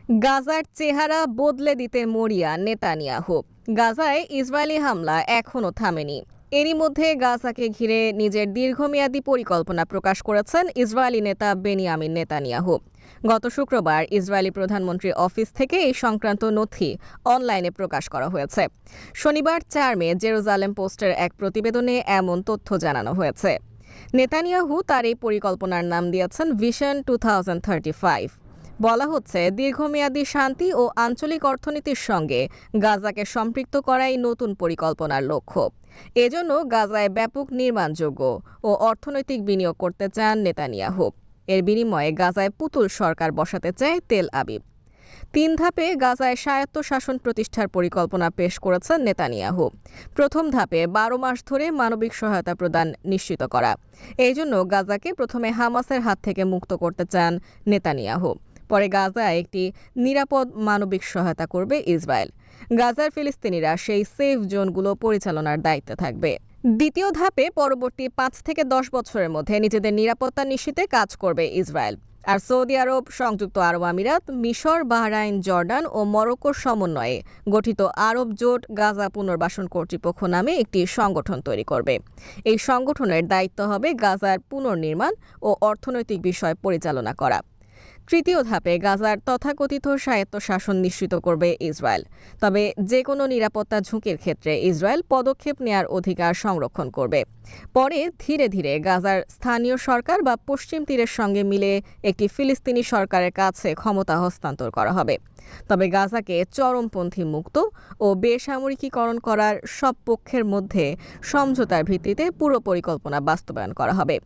গাজার চেহারা বদলে দিতে মরিয়া নেতানিয়াহু। গাজায় ইসরায়েলি হামলা এখনও থামেনি। এরই মধ্যে গাজাকে ঘিরে নিজের দীর্ঘমেয়াদী পরিকল্পনা প্রকাশ করেছেন ইসরায়েলি নেতা বেনিয়ামিন নেতানিয়াহু। গত শুক্রবার ইসরায়েলি প্রধানমন্ত্রীর অফিস থেকে এই সংক্রান্ত নথি অনলাইনে প্রকাশ করা হয়েছে। শনিবার ৪ মে জেরুজালেম পোস্টের এক প্রতিবেদনে এমন তথ্য জানানো হয়েছে। নেতানিয়াহু তার এই পরিকল্পনার নাম দিয়েছেন ভিশন 2035। বলা হচ্ছে, দীর্ঘমেয়াদী শান্তি ও আঞ্চলিক অর্থনীতির সঙ্গে গাজাকে সম্পৃক্ত করাই নতুন পরিকল্পনার লক্ষ্য। এজন্য গাজায় ব্যাপক নির্মাণযোগ্য ও অর্থনৈতিক বিনিয়োগ করতে চান নেতানিয়াহু। এর বিনিময়ে গাজায় পুতুল সরকার বসাতে চায় তেল আবিব। ৩ ধাপে গাজায় স্বায়ত্তশাসন প্রতিষ্ঠার পরিকল্পনা পেশ করেছেন নেতানিয়াহু। প্রথম ধাপে ১২ মাস ধরে মানবিক সহায়তা প্রদান নিশ্চিত করা। এই জন্য গাজাকে প্রথমে হামাসের হাত থেকে মুক্ত করতে চান নেতানিয়াহু। পরে গাজায় একটি নিরাপদ মানবিক সহায়তা করবে ইসরায়েল। গাজার ফিলিস্তিনিরা সেই সেফ জোনগুলো পরিচালনার দায়িত্বে থাকবে। দ্বিতীয় ধাপে পরবর্তী ৫ থেকে ১০ বছরের মধ্যে নিজেদের নিরাপত্তা নিশ্চিতে কাজ করবে ইসরায়েল। আর সৌদি আরব, সংযুক্ত আরব আমিরাত, মিশর, বাহরাইন, জর্ডান ও মরক্কোর সমন্বয়ে গঠিত আরব জোট গাজা পুনর্বাসন কর্তৃপক্ষ নামে একটি সংগঠন তৈরি করবে। এই সংগঠনের দায়িত্ব হবে গাজার পুনর্নির্মাণ ও অর্থনৈতিক বিষয় পরিচালনা করা। তৃতীয় ধাপে গাজার তথাকথিত স্বায়ত্তশাসন নিশ্চিত করবে ইসরায়েল। তবে যে কোনো নিরাপত্তা ঝুঁকির ক্ষেত্রে ইসরায়েল পদক্ষেপ নেয়ার অধিকার সংরক্ষণ করবে। পরে ধীরে ধীরে গাজার স্থানীয় সরকার বা পশ্চিম তীরের সঙ্গে মিলে একটি ফিলিস্তিনি সরকারের কাছে ক্ষমতা হস্তান্তর করা হবে। তবে গাজাকে চরমপন্থী মুক্ত ও বেসামরিকীকরণ করার সব পক্ষের মধ্যে সমঝোতার ভিত্তিতে পুরো পরিকল্পনা বাস্তবায়ন করা হবে।